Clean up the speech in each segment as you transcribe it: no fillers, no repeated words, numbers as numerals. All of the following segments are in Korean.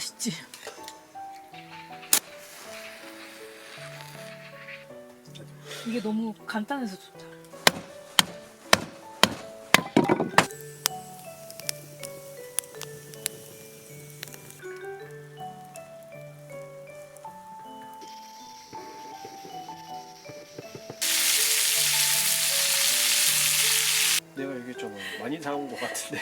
맛있지? 이게 너무 간단해서 좋다. 내가 얘기했잖아. 많이 사온 것 같은데.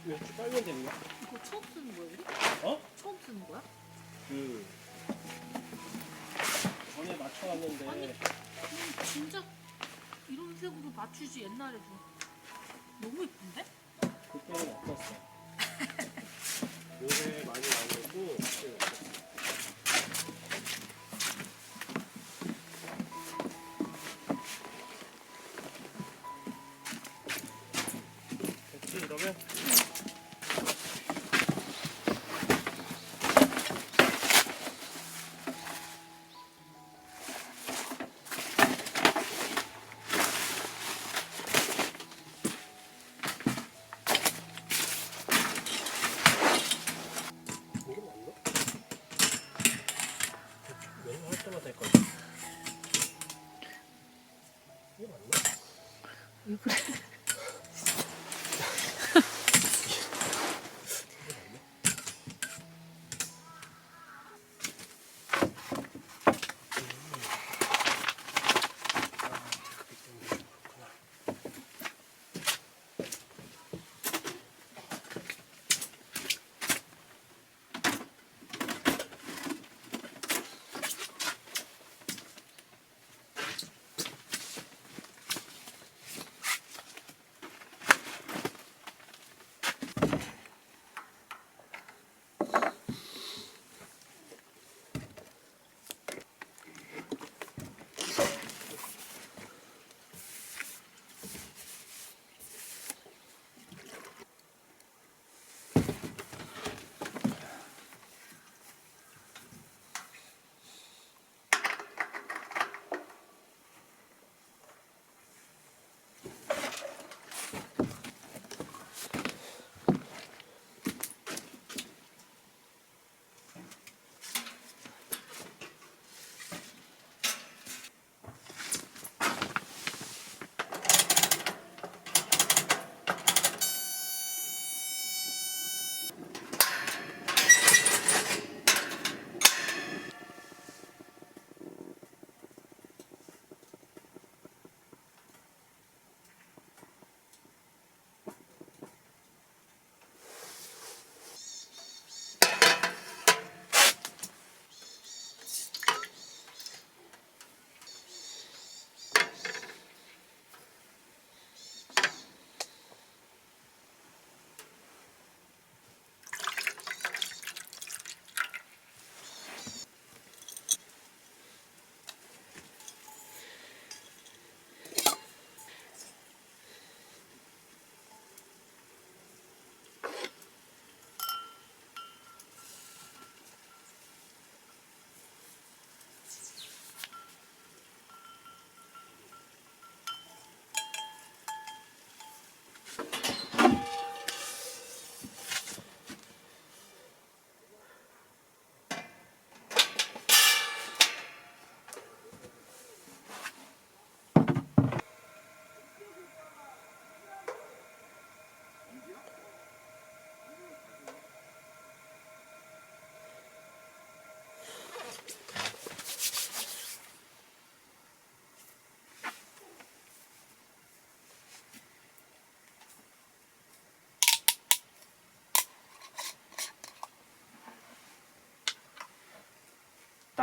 왜 빨면 되는 거야? 이거 처음 쓰는 거야, 우리? 어? 처음 쓰는 거야? 그 전에 맞춰놨는데. 아니, 진짜 이런 색으로 맞추지 옛날에도. 너무 예쁜데? 그때는 없었어. 요새 많이 나오고 그때는 없었어. 됐지 이러면? 이거 맞나? 매일 할 때마다 할 거야. 이거 맞나? 왜 그래?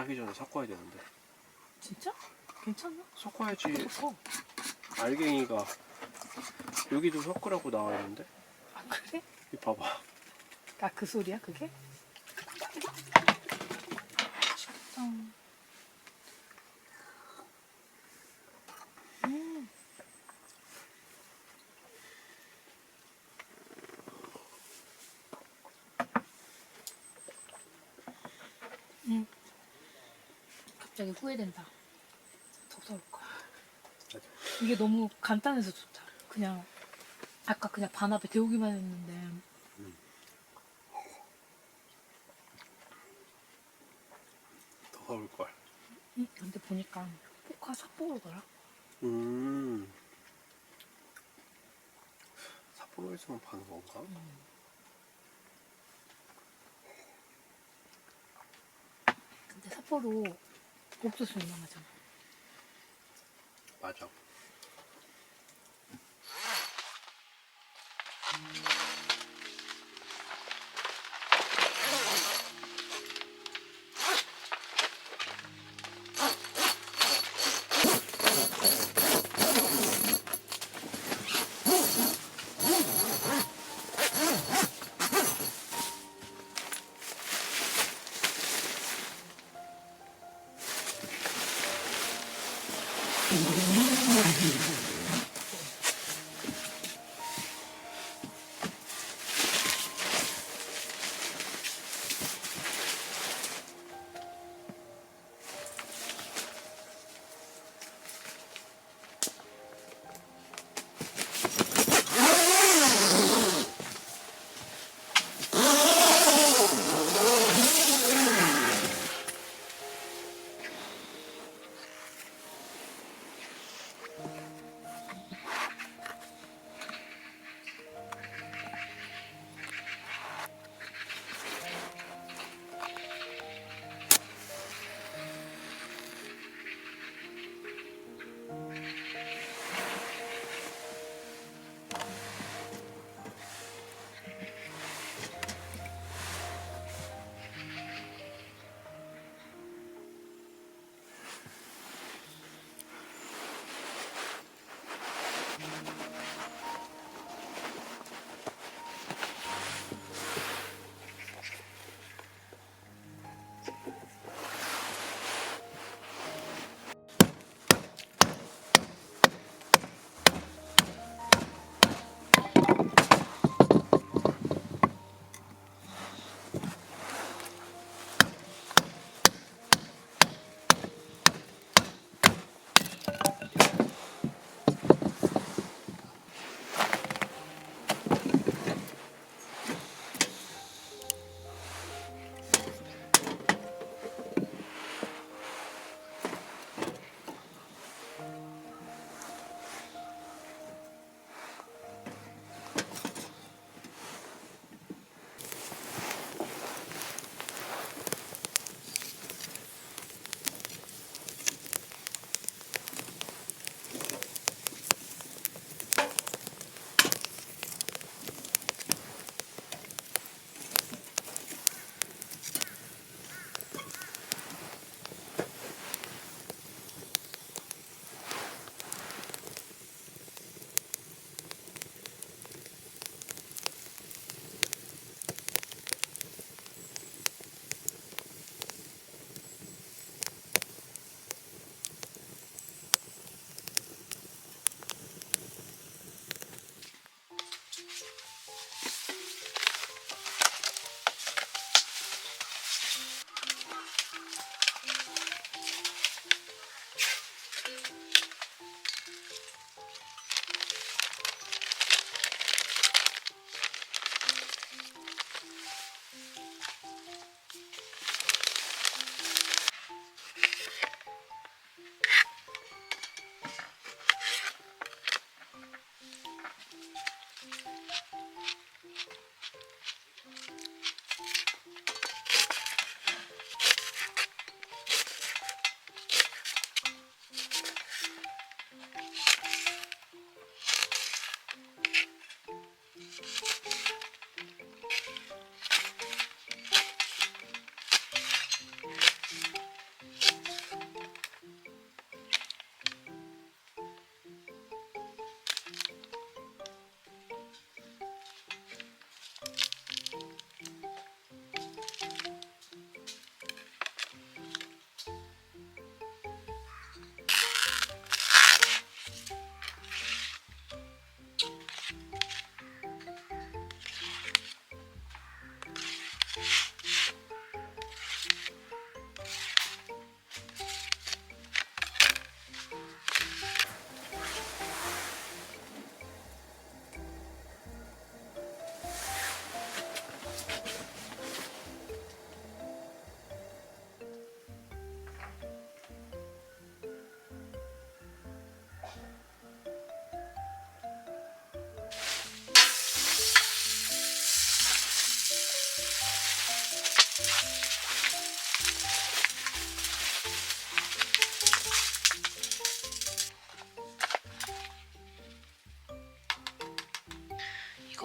따기 전에 섞어야 되는데. 진짜? 괜찮나? 섞어야지. 섞어. 알갱이가 여기도 섞으라고 나와 있는데. 아 그래? 이 봐봐. 아 그 소리야 그게? 맛있겠다. 갑자기 후회된다. 더 사올 거야. 이게 너무 간단해서 좋다. 그냥 아까 그냥 반 앞에 데우기만 했는데 더 사올 걸. 근데 보니까 포카 삿포로더라. 삿포로에서만 파는 건가? 근데 삿포로 옥수수 유명하잖아. 맞아.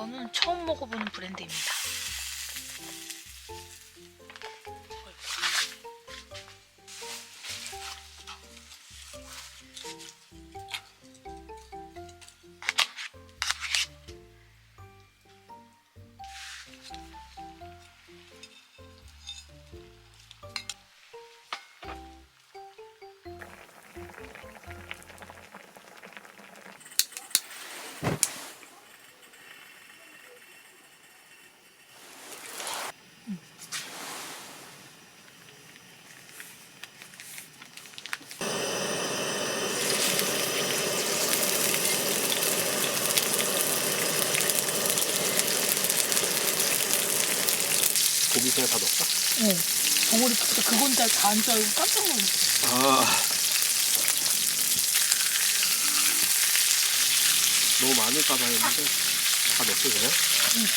이거는 처음 먹어보는 브랜드입니다. 고기 그냥 다 넣었어? 응. 덩어리 그건 다안 줄 알고 깜짝 놀랐어. 아. 너무 많을까봐 했는데 다 넣었어 그냥? 응.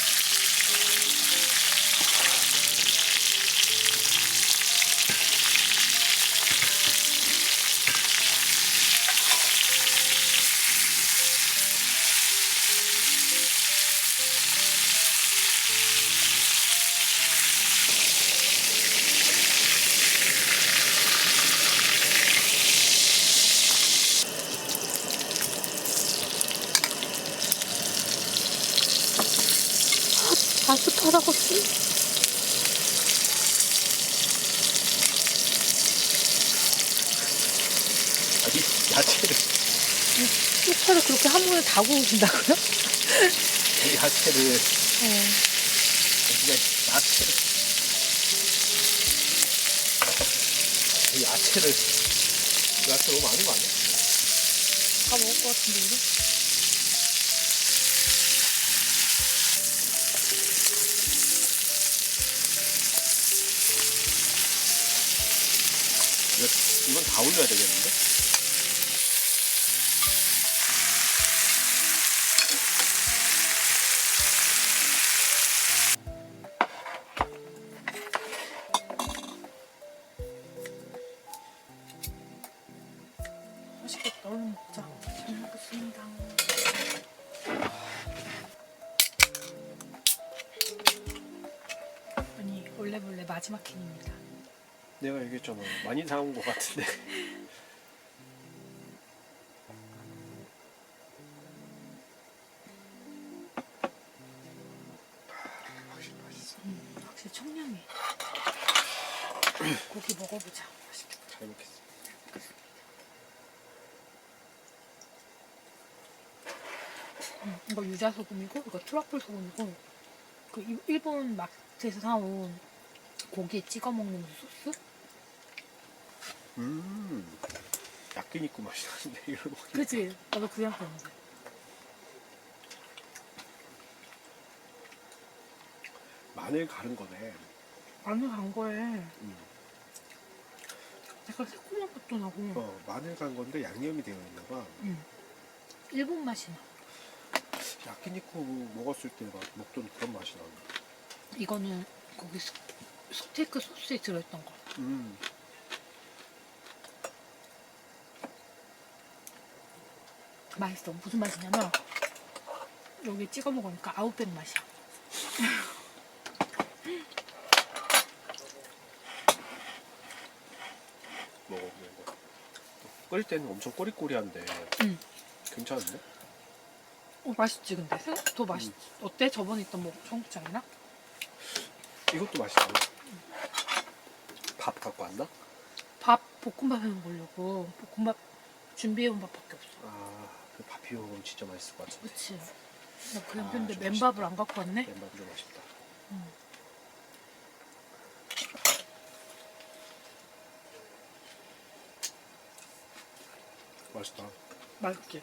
아스파라거스? 아니 야채를 수차를 그렇게 한 번에 다 구우신다고요? 야채를 어. 그냥 야채를 야채 너무 많은 거 아니야? 다 먹을 것 같은데 우리? 이건 다 올려야 되겠는데? 맛있겠다. 얼른 먹자. 잘 먹겠습니다. 아니 원래 마지막 캔입니다. 내가 얘기했잖아. 많이 사온 거 같은데. 확실히 맛있어. 확실히 청량해. 고기 먹어보자. 맛있겠다. 잘 먹겠어. 이거 유자 소금이고 이거 트러플 소금이고 그 일본 마트에서 사온 고기에 찍어 먹는 소스? 야끼니쿠 맛이 나는데 이런 거. 그치? 나도 그 생각했는데. 마늘 갈은 거네. 마늘 간 거에 약간 새콤한 맛도 나고 마늘 간 건데 양념이 되어 있나 봐. 일본 맛이 나. 야끼니쿠 먹었을 때 먹던 그런 맛이 나네. 이거는 거기 스테이크 소스에 들어있던 거. 맛있어. 무슨 맛이냐면 여기 찍어 먹으니까 아웃백 맛이야. 먹어보는 거. 끓일 때는 엄청 꼬리꼬리한데 괜찮은데? 맛있지 근데? 더 맛있지. 어때? 저번에 있던 뭐 청국장이랑? 이것도 맛있어. 밥 갖고 왔나? 밥 볶음밥 해 먹으려고 볶음밥 준비해온 밥밖에 없어. 그 밥 비벼 먹으면 진짜 맛있을 것 같은데. 그치? 나 그냥 근데 좀 맨밥을 안 갖고 왔네? 맨밥이 좀 맛있다. 맛있다. 맛있지?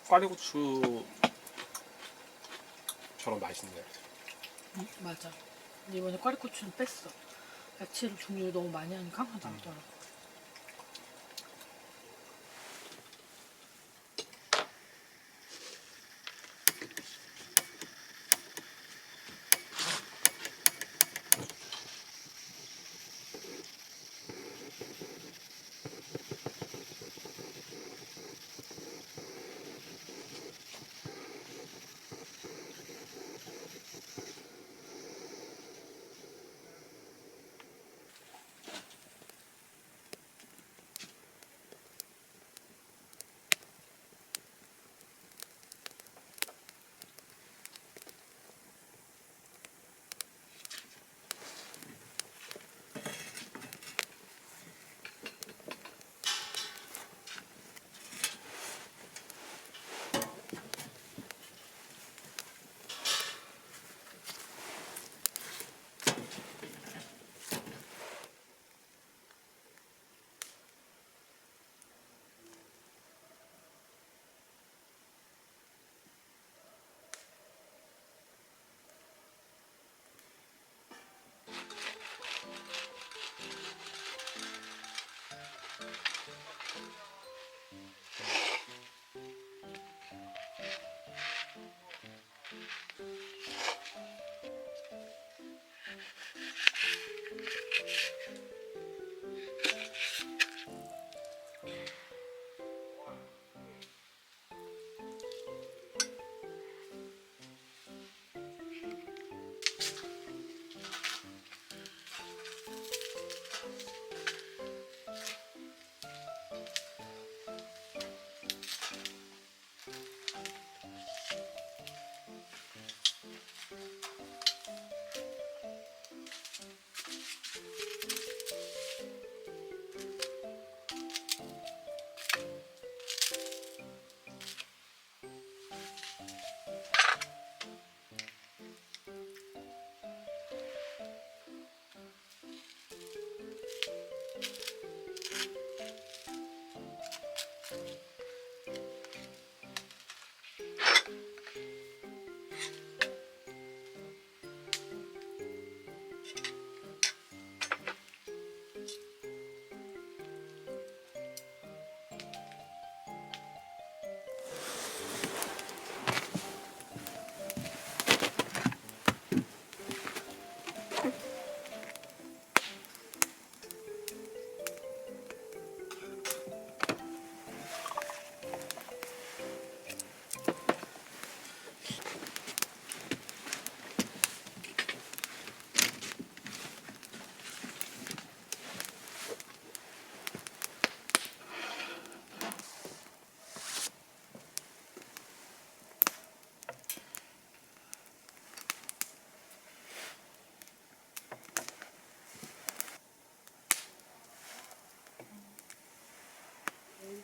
꽈리고추처럼 맛있네. 맞아. 근데 이번에 꽈리고추는 뺐어. 야채를 종류를 너무 많이 하니까 항상 남더라고.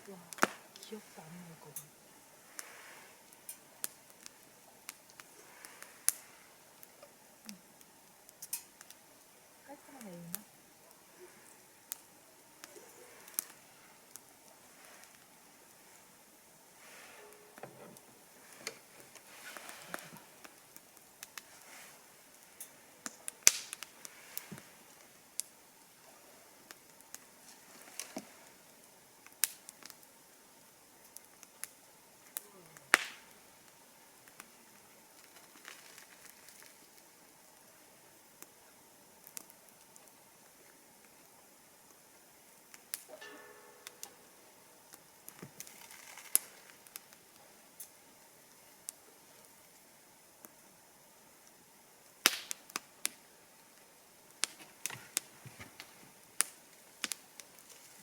우와, 귀엽다. 안 먹을 거. 깔끔하게 있나?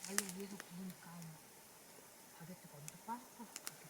말로 위에서 구우니까 바게트 먼저 바삭바삭하게.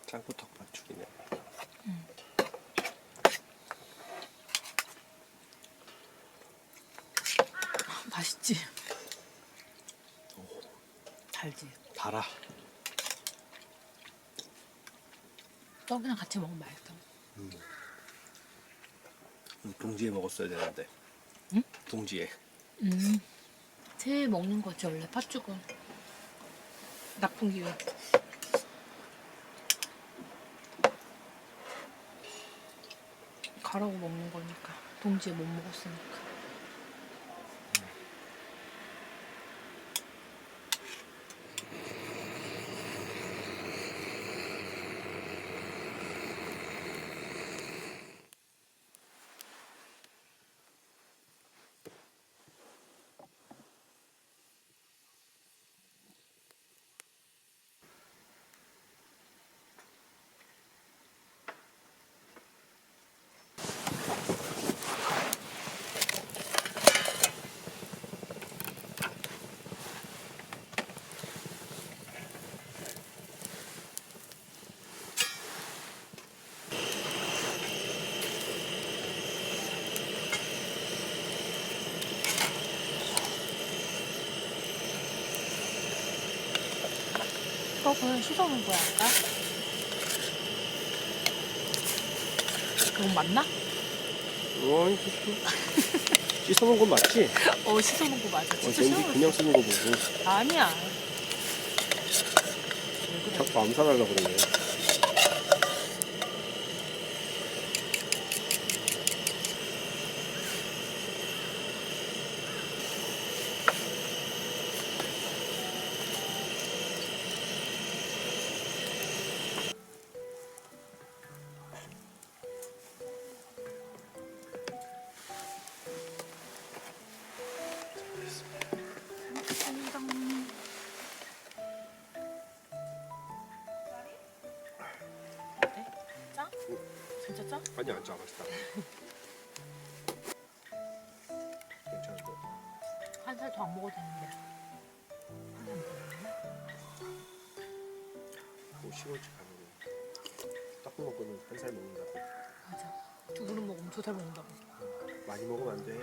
짱구떡 반죽이네. 맛있지? 달지? 달아. 떡이랑 같이 먹으면 맛있어. 동지에 먹었어야 되는데. 응? 동지에. 새해 먹는 거지 원래 팥죽은. 나쁜 기운. 가라고 먹는 거니까. 동지에 못 먹었으니까. 떡을 씻어놓은 거야 아까? 그건 맞나? 씻어놓은 건 맞지? 씻어놓은 거 맞아. 진짜 왠지 씻어놓은 그냥 쓰는 거 보고 아니야. 자꾸 암살하려고 그러네. 간이 안 짜. 맛있다. 괜찮은데? 한 살 더 안 먹어도 되는데. 한 살 먹었나? 뭐 시골집 가면 떡국 먹고는 한 살 먹는다고. 맞아. 두 그릇 먹으면 2살 먹는다고. 많이 먹으면 안 돼.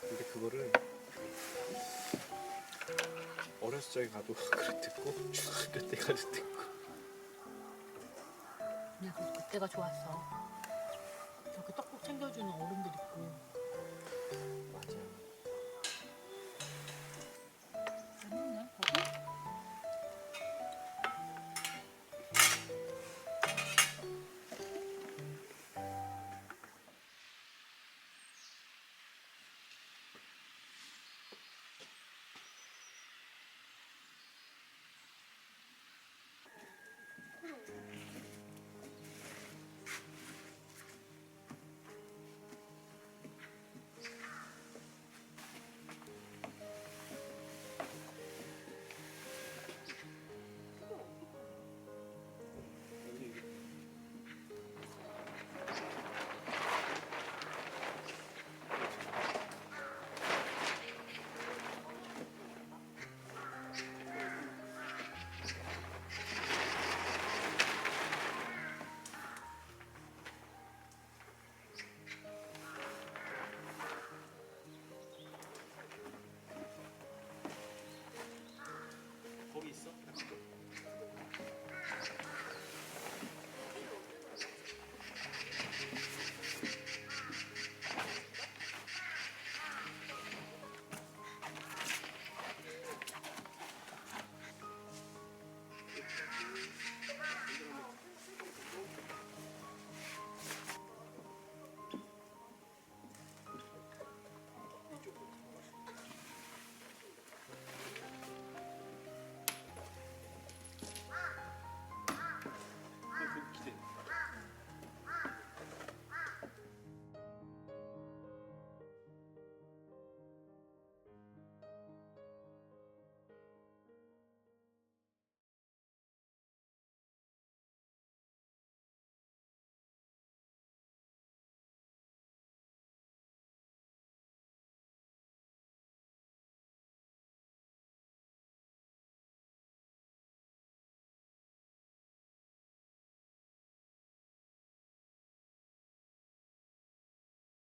근데 그거를 어렸을 적에 가도 그래 듣고 중학교 때 가도 듣고. 근데 그때가 좋았어. 저렇게 떡국 챙겨주는 어른들 있고. 맞아.